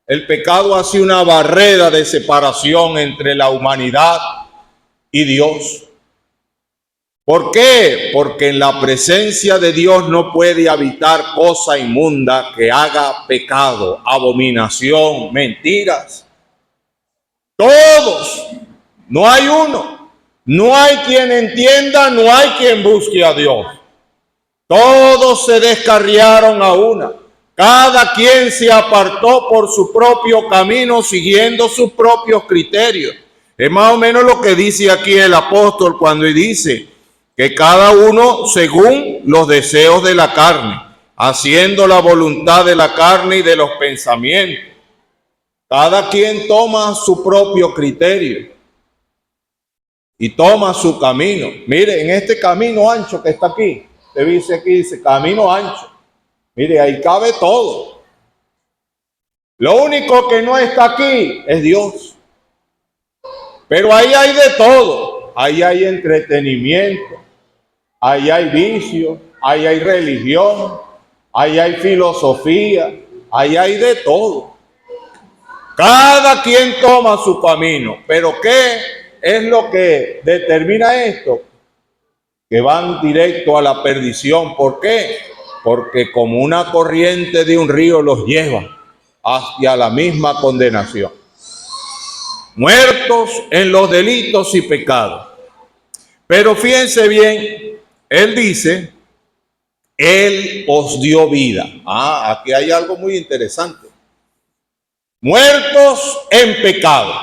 El pecado hace una barrera de separación entre la humanidad y Dios. ¿Por qué? Porque en la presencia de Dios no puede habitar cosa inmunda que haga pecado, abominación, mentiras. Todos, no hay uno, no hay quien entienda, no hay quien busque a Dios. Todos se descarriaron a una. Cada quien se apartó por su propio camino, siguiendo sus propios criterios. Es más o menos lo que dice aquí el apóstol cuando dice que cada uno según los deseos de la carne, haciendo la voluntad de la carne y de los pensamientos. Cada quien toma su propio criterio y toma su camino. Mire, en este camino ancho que está aquí, te dice aquí, dice camino ancho. Mire, ahí cabe todo. Lo único que no está aquí es Dios. Pero ahí hay de todo. Ahí hay entretenimiento, ahí hay vicio, ahí hay religión, ahí hay filosofía, ahí hay de todo. Cada quien toma su camino. Pero ¿qué es lo que determina esto? Que van directo a la perdición. ¿Por qué? Porque como una corriente de un río los lleva hacia la misma condenación. Muertos en los delitos y pecados. Pero fíjense bien, él dice, él os dio vida. Aquí hay algo muy interesante. Muertos en pecado.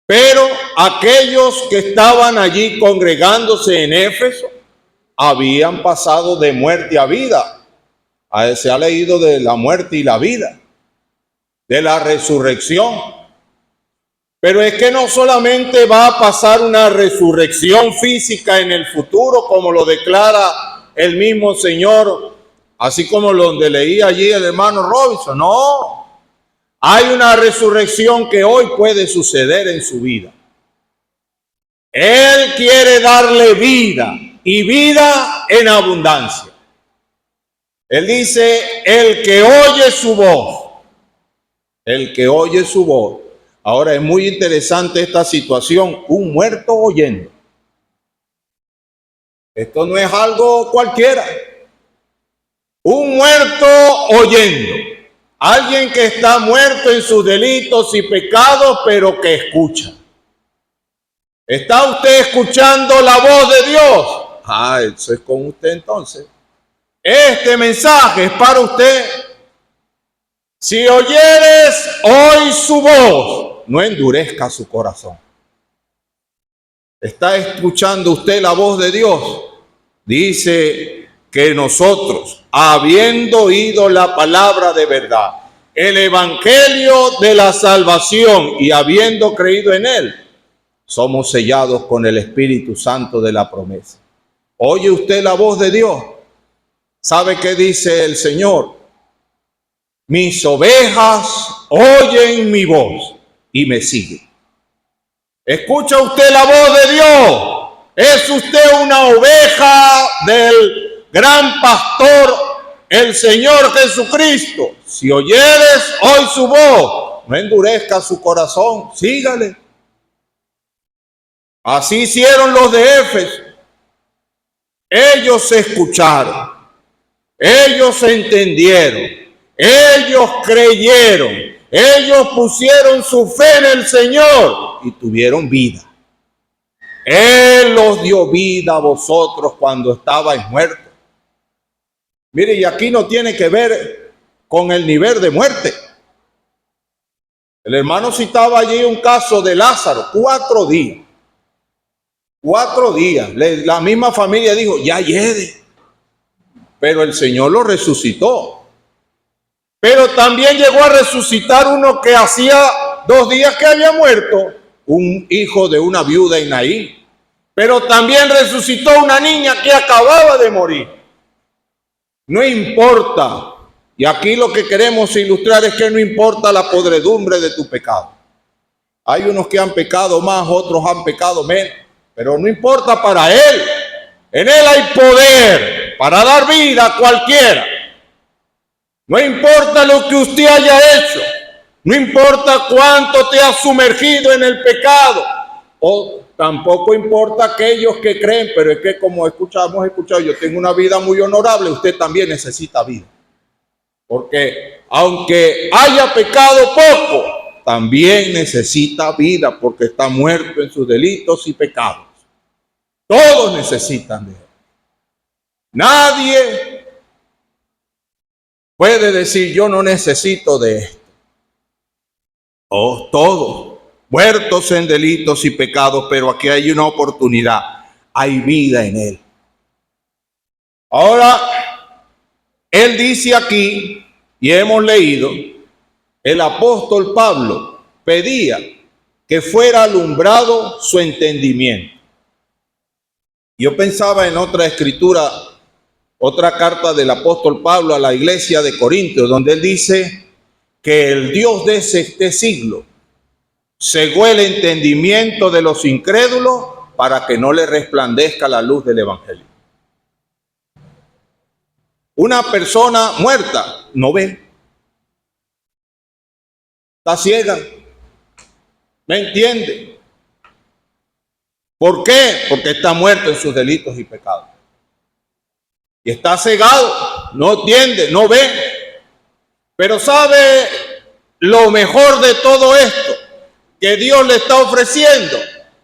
Pero aquellos que estaban allí congregándose en Éfeso habían pasado de muerte a vida. Se ha leído de la muerte y la vida, de la resurrección. Pero es que no solamente va a pasar una resurrección física en el futuro, como lo declara el mismo Señor, así como donde leí allí el hermano Robinson. No, hay una resurrección que hoy puede suceder en su vida. Él quiere darle vida y vida en abundancia. Él dice, el que oye su voz, el que oye su voz. Ahora es muy interesante esta situación, un muerto oyendo. Esto no es algo cualquiera. Un muerto oyendo. Alguien que está muerto en sus delitos y pecados, pero que escucha. ¿Está usted escuchando la voz de Dios? Eso es con usted entonces. Este mensaje es para usted. Si oyeres hoy su voz, no endurezca su corazón. ¿Está escuchando usted la voz de Dios? Dice que nosotros, habiendo oído la palabra de verdad, el evangelio de la salvación y habiendo creído en él, somos sellados con el Espíritu Santo de la promesa. ¿Oye usted la voz de Dios? ¿Sabe qué dice el Señor? Mis ovejas oyen mi voz y me siguen. ¿Escucha usted la voz de Dios? ¿Es usted una oveja del gran pastor, el Señor Jesucristo? Si oyeres hoy su voz, no endurezca su corazón, sígale. Así hicieron los de Éfeso. Ellos escucharon, ellos entendieron, ellos creyeron, ellos pusieron su fe en el Señor y tuvieron vida. Él os dio vida a vosotros cuando estabais muertos. Mire, y aquí no tiene que ver con el nivel de muerte. El hermano citaba allí un caso de Lázaro, 4 días. 4 días. La misma familia dijo, ya hiede. pero el Señor lo resucitó. Pero también llegó a resucitar uno que hacía 2 días que había muerto, un hijo de una viuda en Naín. Pero también resucitó una niña que acababa de morir. No importa, y aquí lo que queremos ilustrar es que no importa la podredumbre de tu pecado. Hay unos que han pecado más, otros han pecado menos, pero no importa para Él. En Él hay poder para dar vida a cualquiera. No importa lo que usted haya hecho, no importa cuánto te has sumergido en el pecado, o tampoco importa aquellos que creen, pero es que como hemos escuchado, yo tengo una vida muy honorable, usted también necesita vida. Porque aunque haya pecado poco, también necesita vida, porque está muerto en sus delitos y pecados. Todos necesitan de Él. Nadie puede decir, yo no necesito de esto. Oh, todos muertos en delitos y pecados, pero aquí hay una oportunidad. Hay vida en Él. Ahora, Él dice aquí, y hemos leído, el apóstol Pablo pedía que fuera alumbrado su entendimiento. Yo pensaba en otra escritura, otra carta del apóstol Pablo a la iglesia de Corintios, donde él dice que el Dios de este siglo cegó el entendimiento de los incrédulos para que no le resplandezca la luz del evangelio. Una persona muerta no ve, está ciega, no entiende. ¿Por qué? Porque está muerto en sus delitos y pecados. Y está cegado, no entiende, no ve. Pero ¿sabe lo mejor de todo esto que Dios le está ofreciendo?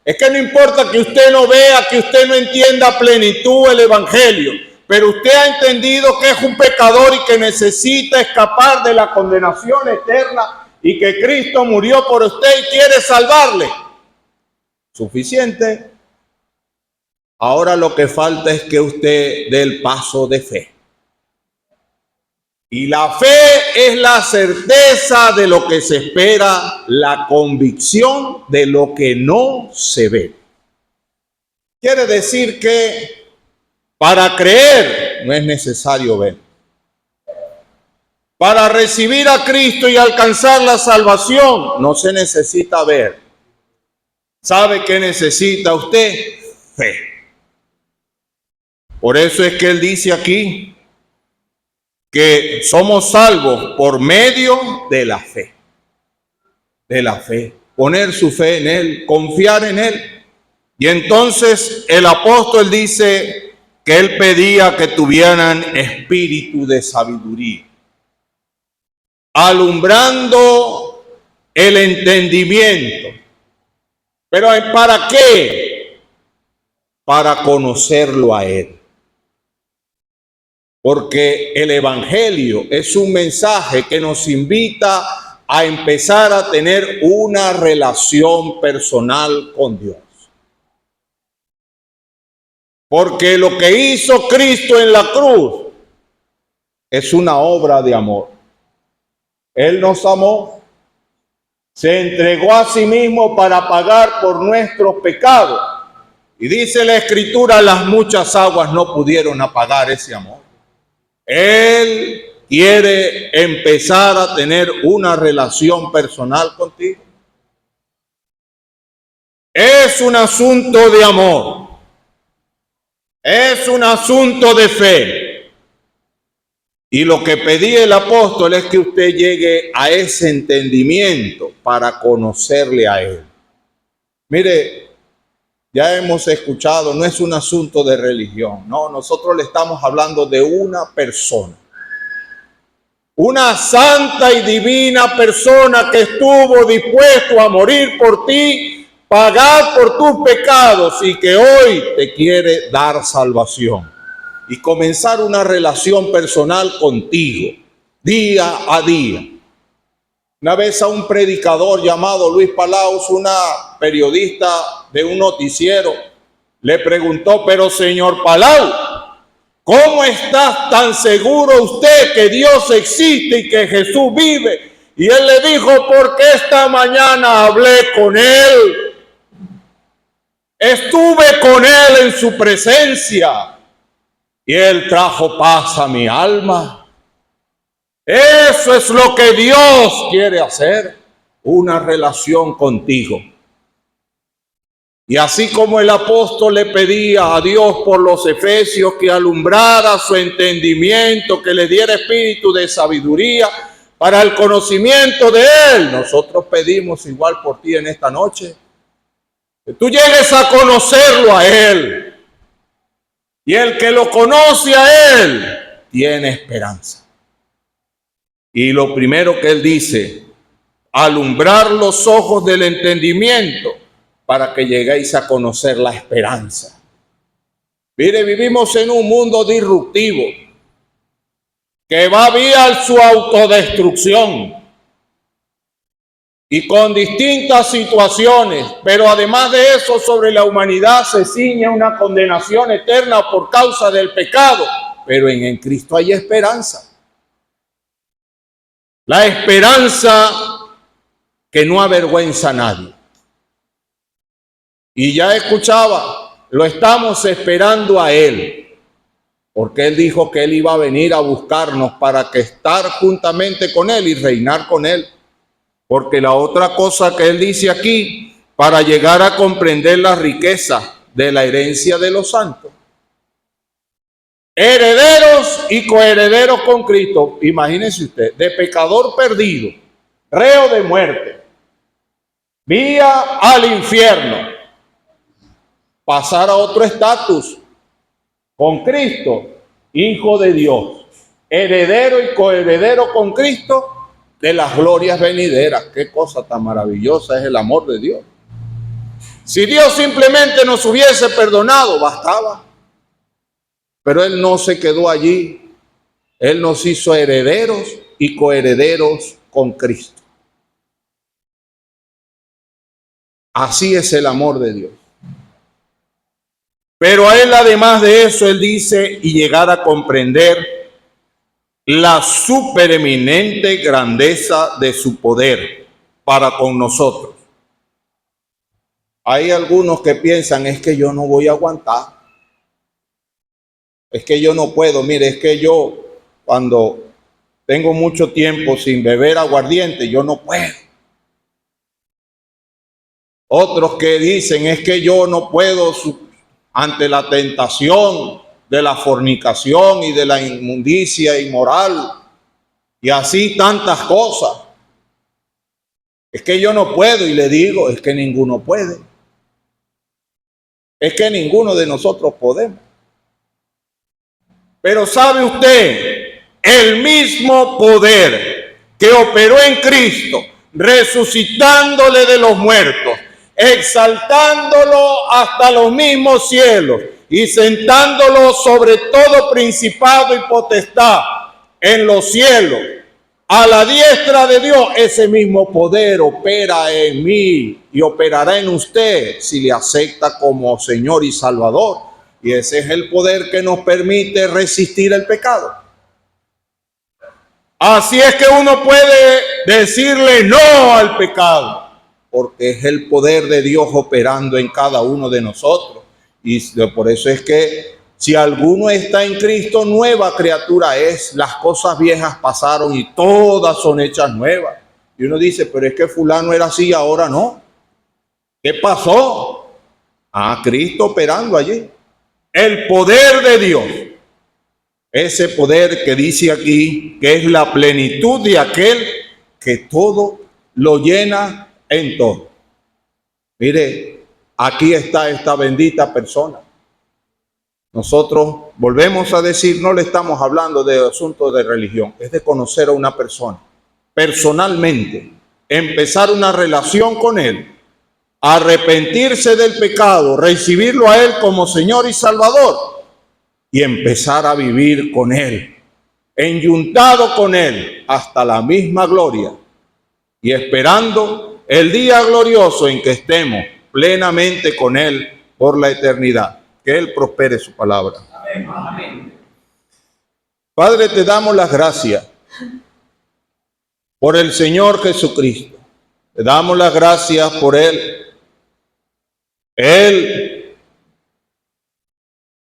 Es que no importa que usted no vea, que usted no entienda a plenitud el evangelio, pero usted ha entendido que es un pecador y que necesita escapar de la condenación eterna y que Cristo murió por usted y quiere salvarle. Suficiente. Ahora lo que falta es que usted dé el paso de fe. Y la fe es la certeza de lo que se espera, la convicción de lo que no se ve. Quiere decir que para creer no es necesario ver. Para recibir a Cristo y alcanzar la salvación no se necesita ver. ¿Sabe qué necesita usted? Fe. Por eso es que él dice aquí que somos salvos por medio de la fe. De la fe. Poner su fe en Él, confiar en Él. Y entonces el apóstol dice que él pedía que tuvieran espíritu de sabiduría, alumbrando el entendimiento. ¿Pero para qué? Para conocerlo a Él. Porque el evangelio es un mensaje que nos invita a empezar a tener una relación personal con Dios. Porque lo que hizo Cristo en la cruz es una obra de amor. Él nos amó, se entregó a sí mismo para pagar por nuestros pecados. Y dice la Escritura, las muchas aguas no pudieron apagar ese amor. Él quiere empezar a tener una relación personal contigo. Es un asunto de amor. Es un asunto de fe. Y lo que pedía el apóstol es que usted llegue a ese entendimiento para conocerle a Él. Mire, ya hemos escuchado, no es un asunto de religión, no, nosotros le estamos hablando de una persona. Una santa y divina persona que estuvo dispuesto a morir por ti, pagar por tus pecados y que hoy te quiere dar salvación y comenzar una relación personal contigo, día a día. Una vez a un predicador llamado Luis Palaus, una periodista de un noticiero, le preguntó, pero señor Palau, ¿Cómo está tan seguro usted que Dios existe y que Jesús vive? Y él le dijo, porque esta mañana hablé con él. Estuve con él en su presencia y él trajo paz a mi alma. Eso es lo que Dios quiere hacer, una relación contigo. Y así como el apóstol le pedía a Dios por los efesios que alumbrara su entendimiento, que le diera espíritu de sabiduría para el conocimiento de él, nosotros pedimos igual por ti en esta noche. Que tú llegues a conocerlo a él. Y el que lo conoce a él tiene esperanza. Y lo primero que él dice, alumbrar los ojos del entendimiento para que lleguéis a conocer la esperanza. Mire, vivimos en un mundo disruptivo que va vía su autodestrucción y con distintas situaciones, pero además de eso, sobre la humanidad se ciñe una condenación eterna por causa del pecado, pero en Cristo hay esperanza. La esperanza que no avergüenza a nadie. Y ya escuchaba, lo estamos esperando a Él, porque Él dijo que Él iba a venir a buscarnos para que estar juntamente con Él y reinar con Él. Porque la otra cosa que Él dice aquí, para llegar a comprender la riqueza de la herencia de los santos. Herederos y coherederos con Cristo. Imagínense usted, de pecador perdido, reo de muerte, vía al infierno, pasar a otro estatus con Cristo, hijo de Dios, heredero y coheredero con Cristo de las glorias venideras. Qué cosa tan maravillosa es el amor de Dios. Si Dios simplemente nos hubiese perdonado, bastaba. Pero Él no se quedó allí. Él nos hizo herederos y coherederos con Cristo. Así es el amor de Dios. Pero a Él, además de eso, Él dice, y llegar a comprender la supereminente grandeza de su poder para con nosotros. Hay algunos que piensan, es que yo no voy a aguantar. Es que yo no puedo. Mire, es que yo cuando tengo mucho tiempo sin beber aguardiente, yo no puedo. Otros que dicen, es que yo no puedo ante la tentación de la fornicación y de la inmundicia inmoral y así tantas cosas. Es que yo no puedo, y le digo, es que ninguno puede. Es que ninguno de nosotros podemos. Pero ¿sabe usted? El mismo poder que operó en Cristo, resucitándole de los muertos, exaltándolo hasta los mismos cielos y sentándolo sobre todo principado y potestad en los cielos, a la diestra de Dios, ese mismo poder opera en mí y operará en usted si le acepta como Señor y Salvador. Y ese es el poder que nos permite resistir el pecado. Así es que uno puede decirle no al pecado, porque es el poder de Dios operando en cada uno de nosotros. Y por eso es que si alguno está en Cristo, nueva criatura es. Las cosas viejas pasaron y todas son hechas nuevas. Y uno dice, pero es que fulano era así y ahora no. ¿Qué pasó? Cristo operando allí. El poder de Dios. Ese poder que dice aquí que es la plenitud de aquel que todo lo llena en todo. Mire, aquí está esta bendita persona. Nosotros volvemos a decir, no le estamos hablando de asuntos de religión, es de conocer a una persona personalmente, empezar una relación con él, arrepentirse del pecado, recibirlo a él como Señor y Salvador y empezar a vivir con él, enyuntado con él hasta la misma gloria y esperando el día glorioso en que estemos plenamente con él por la eternidad. Que Él prospere su palabra. Amén. Padre, te damos las gracias por el Señor Jesucristo. Te damos las gracias por Él. Él,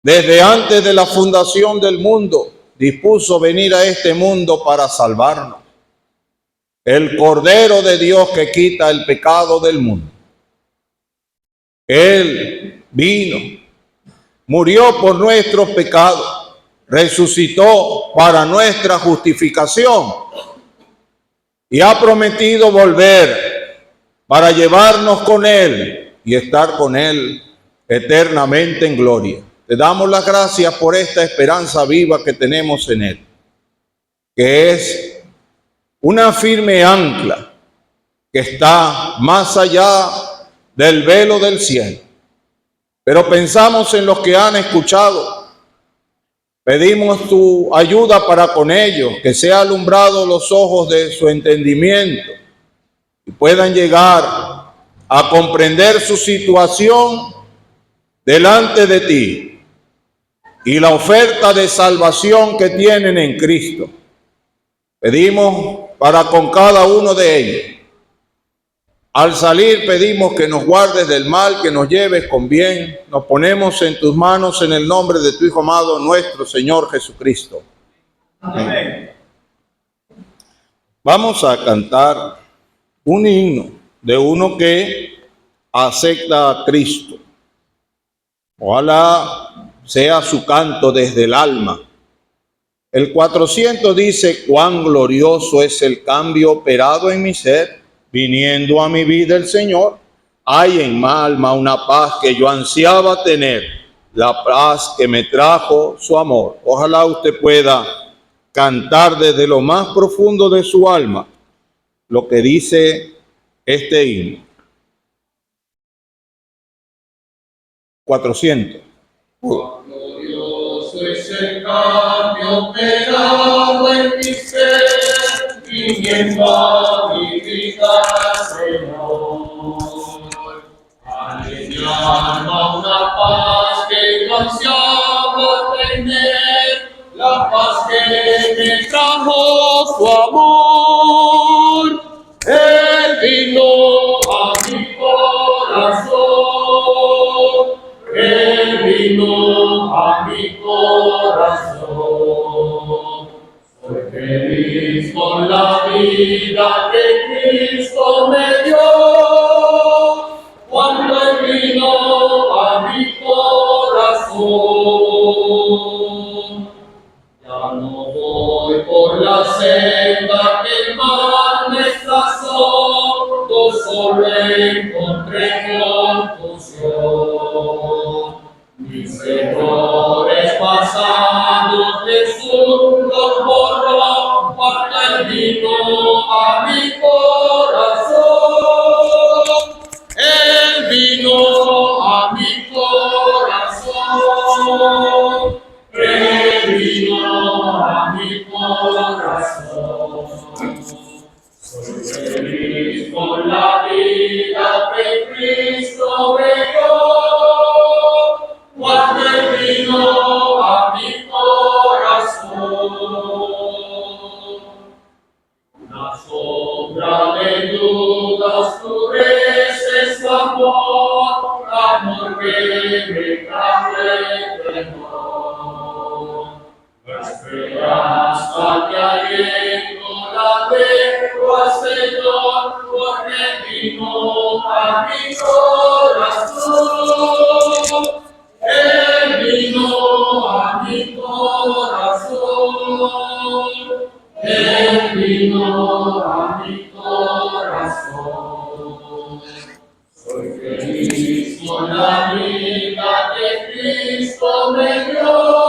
desde antes de la fundación del mundo, dispuso venir a este mundo para salvarnos. El Cordero de Dios que quita el pecado del mundo. Él vino, murió por nuestros pecados, resucitó para nuestra justificación y ha prometido volver para llevarnos con Él y estar con Él eternamente en gloria. Te damos las gracias por esta esperanza viva que tenemos en Él, que es una firme ancla que está más allá del velo del cielo. Pero pensamos en los que han escuchado. Pedimos tu ayuda para con ellos, que sea alumbrado los ojos de su entendimiento y puedan llegar a comprender su situación delante de ti y la oferta de salvación que tienen en Cristo. Pedimos para con cada uno de ellos. Al salir pedimos que nos guardes del mal, que nos lleves con bien. Nos ponemos en tus manos en el nombre de tu Hijo amado, nuestro Señor Jesucristo. Amén. Vamos a cantar un himno de uno que acepta a Cristo. Ojalá sea su canto desde el alma. El 400 dice: cuán glorioso es el cambio operado en mi ser, viniendo a mi vida el Señor. Hay en mi alma una paz que yo ansiaba tener, la paz que me trajo su amor. Ojalá usted pueda cantar desde lo más profundo de su alma lo que dice este himno. 400. Glorioso es el cambio operado en mi ser, viniendo a mi vida, Señor. Hay en mi alma una paz que yo ansiaba tener, la paz que me trajo su amor. Él vino a mi corazón. Él vino a mi corazón. Soy feliz con la vida que Cristo me dio. Cuando Él vino a mi corazón. Ya no voy por la senda que el mal me trazó, yo solo encontré confusión. Mis errores pasados Jesús los borró, cuando Él vino a mi corazón. Él vino a mi corazón. Él vino a mi corazón. Soy feliz con la vida que Cristo me dio. Cuando Él vino a mi corazón. Una sombra de duda oscurece su amor, amor que me trajo el temor. La esperanza que aliento la dejo al Señor, porque Él vino a mi corazón. Él vino a mi corazón. Él vino a mi corazón. Soy feliz con la vida que Cristo me dio.